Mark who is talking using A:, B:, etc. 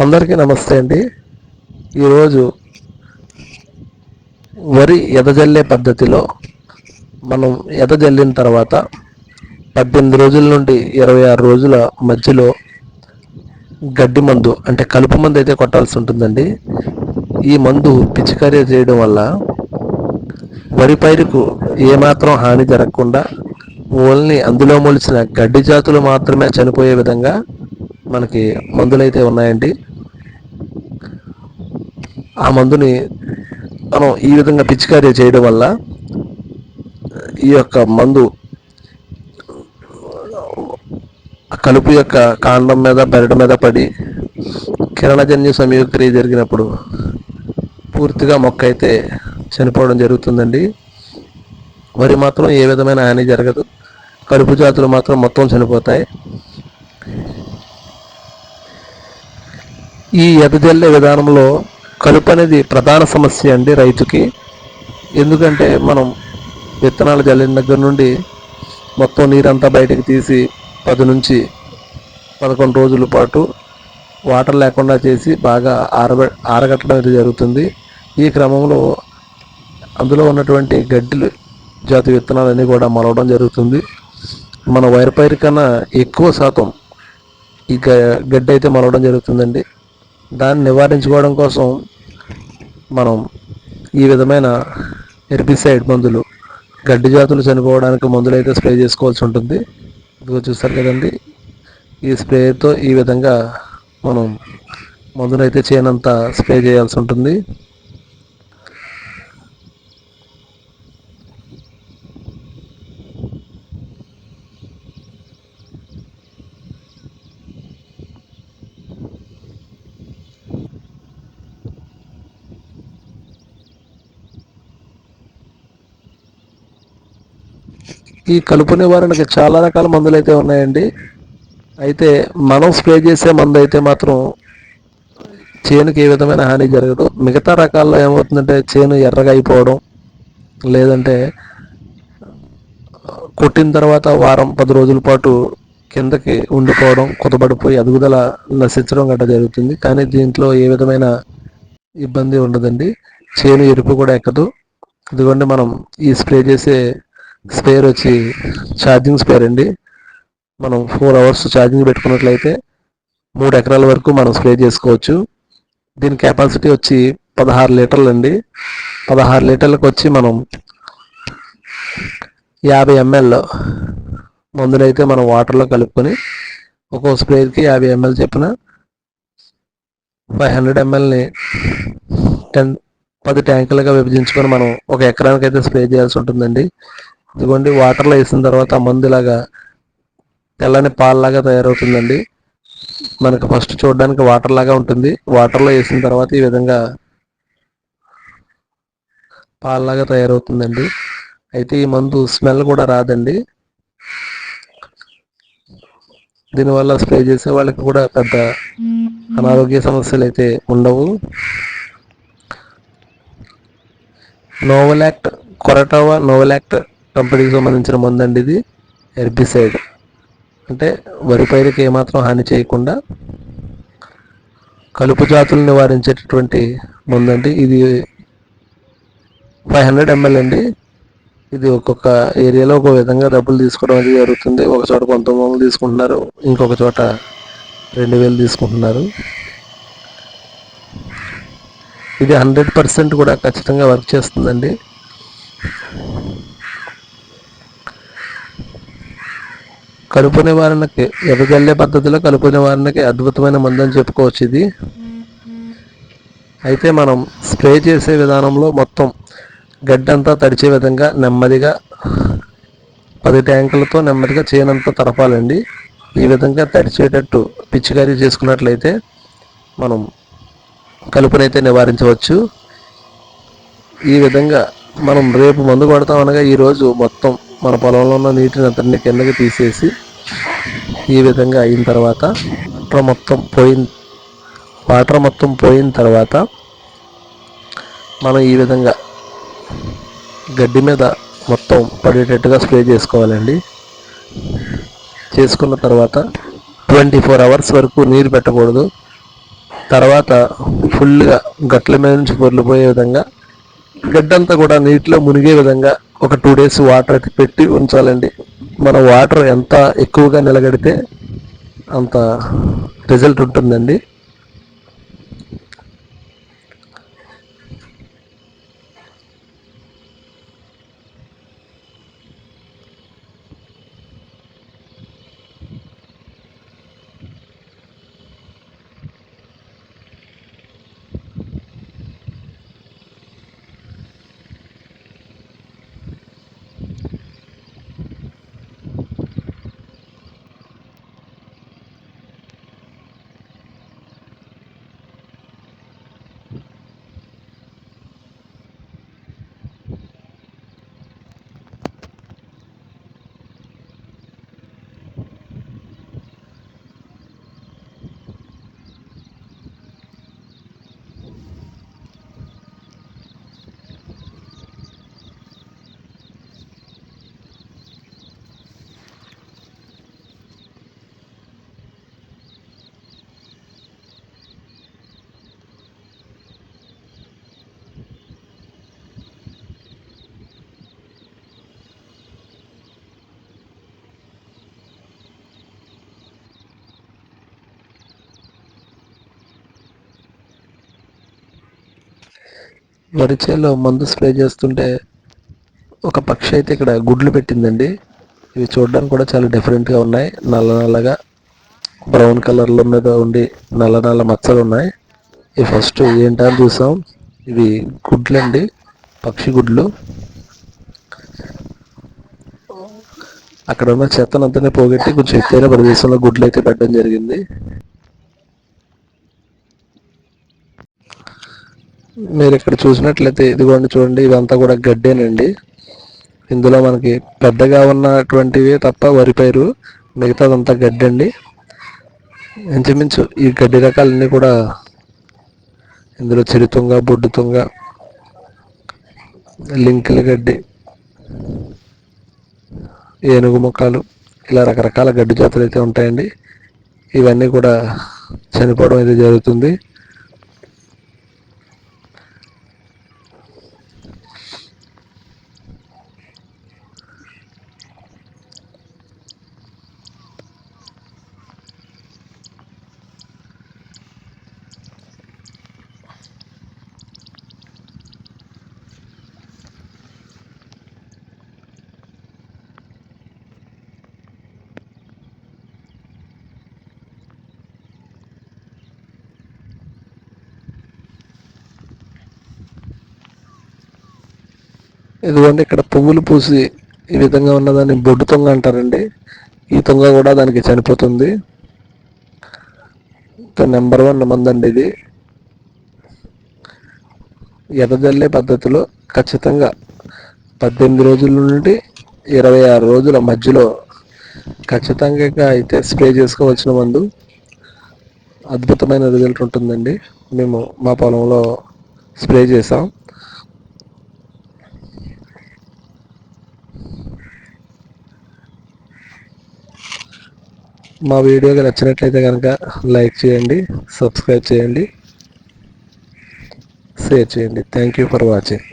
A: అందరికీ నమస్తే అండి. ఈరోజు వరి ఎదజల్లే పద్ధతిలో మనం ఎదజల్లిన తర్వాత 18 రోజుల నుండి 26 రోజుల మధ్యలో గడ్డి మందు అంటే కలుపు మందు అయితే కొట్టాల్సి ఉంటుందండి. ఈ మందు పిచికారీ చేయడం వల్ల వరి పైరుకు ఏమాత్రం హాని జరగకుండా ఓన్లీ అందులో మొలిచిన గడ్డి జాతులు మాత్రమే చనిపోయే విధంగా మనకి మందులైతే ఉన్నాయండి. ఆ మందుని మనం ఈ విధంగా పిచికారీ చేయడం వల్ల ఈ యొక్క మందు కలుపు యొక్క కాండం మీద బెరడు మీద పడి కిరణజన్య సంయోగక్రియ జరిగినప్పుడు పూర్తిగా మొక్క అయితే చనిపోవడం జరుగుతుందండి. వరి మాత్రం ఏ విధమైన హాని జరగదు, కలుపు జాతులు మాత్రం మొత్తం చనిపోతాయి. ఈ ఎదజల్లే విధానంలో కలుపు అనేది ప్రధాన సమస్య అండి రైతుకి. ఎందుకంటే మనం విత్తనాలు జల్లిన దగ్గర నుండి మొత్తం నీరంతా బయటకు తీసి 10 నుంచి 11 రోజుల పాటు వాటర్ లేకుండా చేసి బాగా ఆరగట్టడం అనేది జరుగుతుంది. ఈ క్రమంలో అందులో ఉన్నటువంటి గడ్డి జాతి విత్తనాలన్నీ కూడా మొలవడం జరుగుతుంది. మన వైర్ పైరు కన్నా ఎక్కువ శాతం ఈ గడ్డి అయితే మొలవడం జరుగుతుందండి. దాన్ని నివారించుకోవడం కోసం మనం ఈ విధమైన హెర్బిసైడ్ మందులు, గడ్డి జాతులు చనిపోవడానికి మందులు అయితే స్ప్రే చేసుకోవాల్సి ఉంటుంది. ఇదిగో చూస్తారు కదండి, ఈ స్ప్రేతో ఈ విధంగా మనం మందునైతే చేయనంత స్ప్రే చేయాల్సి ఉంటుంది. ఈ కలుపు నివారణకి చాలా రకాల మందులు అయితే ఉన్నాయండి. అయితే మనం స్ప్రే చేసే మందు అయితే మాత్రం చేనుకి ఏ విధమైన హాని జరగదు. మిగతా రకాల్లో ఏమవుతుందంటే చేను ఎర్రగా అయిపోవడం, లేదంటే కొట్టిన తర్వాత వారం 10 రోజుల పాటు కిందకి ఉండిపోవడం, కుతబడిపోయి ఎదుగుదల నశించడం గట్రా జరుగుతుంది. కానీ దీంట్లో ఏ విధమైన ఇబ్బంది ఉండదండి. చేను ఎరుపు కూడా ఎక్కదు. ఇదిగోండి, మనం ఈ స్ప్రే చేసే స్ప్రేయర్ వచ్చి ఛార్జింగ్ స్ప్రేయర్ అండి. మనం 4 hours ఛార్జింగ్ పెట్టుకున్నట్లయితే 3 ఎకరాల వరకు మనం స్ప్రే చేసుకోవచ్చు. దీని కెపాసిటీ వచ్చి 16 లీటర్లు అండి. 16 లీటర్లకు వచ్చి మనం 50 ml మందునైతే మనం వాటర్లో కలుపుకొని ఒక్కో స్ప్రేయర్కి 50 ml చెప్పిన 500 mlని 10 ట్యాంకులుగా విభజించుకొని మనం 1 ఎకరానికి అయితే స్ప్రే చేయాల్సి ఉంటుందండి. ఇదిగోండి, వాటర్లో వేసిన తర్వాత మందులాగా తెల్లని పాలలాగా తయారవుతుందండి. మనకు ఫస్ట్ చూడడానికి వాటర్ లాగా ఉంటుంది. వాటర్లో వేసిన తర్వాత ఈ విధంగా పాలలాగా తయారవుతుందండి. అయితే ఈ మందు స్మెల్ కూడా రాదండి. దీనివల్ల స్ప్రే చేసే వాళ్ళకి కూడా పెద్ద అనారోగ్య సమస్యలు అయితే ఉండవు. నోవలాక్ట్, కొరటావా నోవలాక్ట్ కంపెనీకి సంబంధించిన మందు అండి ఇది. హెర్బిసైడ్ అంటే వరి పైరుకి ఏమాత్రం హాని చేయకుండా కలుపు జాతులు నివారించేటటువంటి మందు అండి ఇది. 500 ml అండి. ఇది ఒక్కొక్క ఏరియాలో ఒక విధంగా డబ్బులు తీసుకోవడం అనేది జరుగుతుంది. ఒక చోట 1,900 తీసుకుంటున్నారు, ఇంకొక చోట 2,000 తీసుకుంటున్నారు. ఇది 100% కూడా ఖచ్చితంగా వర్క్ చేస్తుందండి. కలుపు నివారణకి, ఎదజల్లే పద్ధతిలో కలుపు నివారణకి అద్భుతమైన మందు అని చెప్పుకోవచ్చు ఇది. అయితే మనం స్ప్రే చేసే విధానంలో మొత్తం గడ్డంతా తడిచే విధంగా నెమ్మదిగా 10 ట్యాంకులతో నెమ్మదిగా చేనంతా తరపాలండి. ఈ విధంగా తడిచేటట్టు పిచికారీ చేసుకున్నట్లయితే మనం కలుపునైతే నివారించవచ్చు. ఈ విధంగా మనం రేపు మందు కొడతాం అనగా ఈరోజు మొత్తం మన పొలంలో ఉన్న నీటిని అంతటిని కిందకి తీసేసి ఈ విధంగా అయిన తర్వాత వాటర్ మొత్తం పోయిన తర్వాత మనం ఈ విధంగా గడ్డి మీద మొత్తం పడేటట్టుగా స్ప్రే చేసుకోవాలండి. చేసుకున్న తర్వాత 24 hours వరకు నీరు పెట్టకూడదు. తర్వాత ఫుల్గా గట్ల మీద నుంచి పొర్లిపోయే విధంగా గడ్డంతా కూడా నీటిలో మునిగే విధంగా ఒక 2 days వాటర్ అయితే పెట్టి ఉంచాలండి. మన వాటర్ ఎంత ఎక్కువగా నిలగడితే అంత రిజల్ట్ ఉంటుందండి. వరి చేలో మందు స్ప్రే చేస్తుంటే ఒక పక్షి అయితే ఇక్కడ గుడ్లు పెట్టిందండి. ఇవి చూడడానికి కూడా చాలా డిఫరెంట్గా ఉన్నాయి. నల్ల నల్లగా బ్రౌన్ కలర్లో మీద ఉండి నల్ల నల్ల మచ్చలు ఉన్నాయి. ఇవి ఫస్ట్ ఏంటని చూసాం. ఇవి గుడ్లండి, పక్షి గుడ్లు. అక్కడ ఉన్న చెత్తనంతనే పోగొట్టి కొంచెం ఎత్తైన ప్రదేశంలో గుడ్లు అయితే పెట్టడం జరిగింది. మీరు ఇక్కడ చూసినట్లయితే ఇదిగోండి చూడండి, ఇదంతా కూడా గడ్డేనండి. ఇందులో మనకి పెద్దగా ఉన్నటువంటివి తప్ప వరి పైరు, మిగతాదంతా గడ్డి అండి. ఇంచుమించు ఈ గడ్డి రకాలన్నీ కూడా ఇందులో చిరుతుంగ, బొడ్డుతుంగ, లింకుల గడ్డి, ఏనుగు ముఖాలు, ఇలా రకరకాల గడ్డి జాతులు అయితే ఉంటాయండి. ఇవన్నీ కూడా చనిపోవడం అయితే జరుగుతుంది. ఇదిగోండి ఇక్కడ పువ్వులు పూసి ఈ విధంగా ఉన్నదాన్ని బొడ్డు తుంగ అంటారండి. ఈ తుంగ కూడా దానికి చనిపోతుంది. నెంబర్ 1 మందండి ఇది. ఎదజల్లే పద్ధతిలో ఖచ్చితంగా 18 రోజుల నుండి 26 రోజుల మధ్యలో ఖచ్చితంగా అయితే స్ప్రే చేసుకోవాల్సిన మందు. అద్భుతమైన రిజల్ట్ ఉంటుందండి. మేము మా పొలంలో స్ప్రే చేసాం. మా వీడియోకి నచ్చినట్లయితే కనుక లైక్ చేయండి, సబ్స్క్రైబ్ చేయండి, షేర్ చేయండి. Thank you for watching.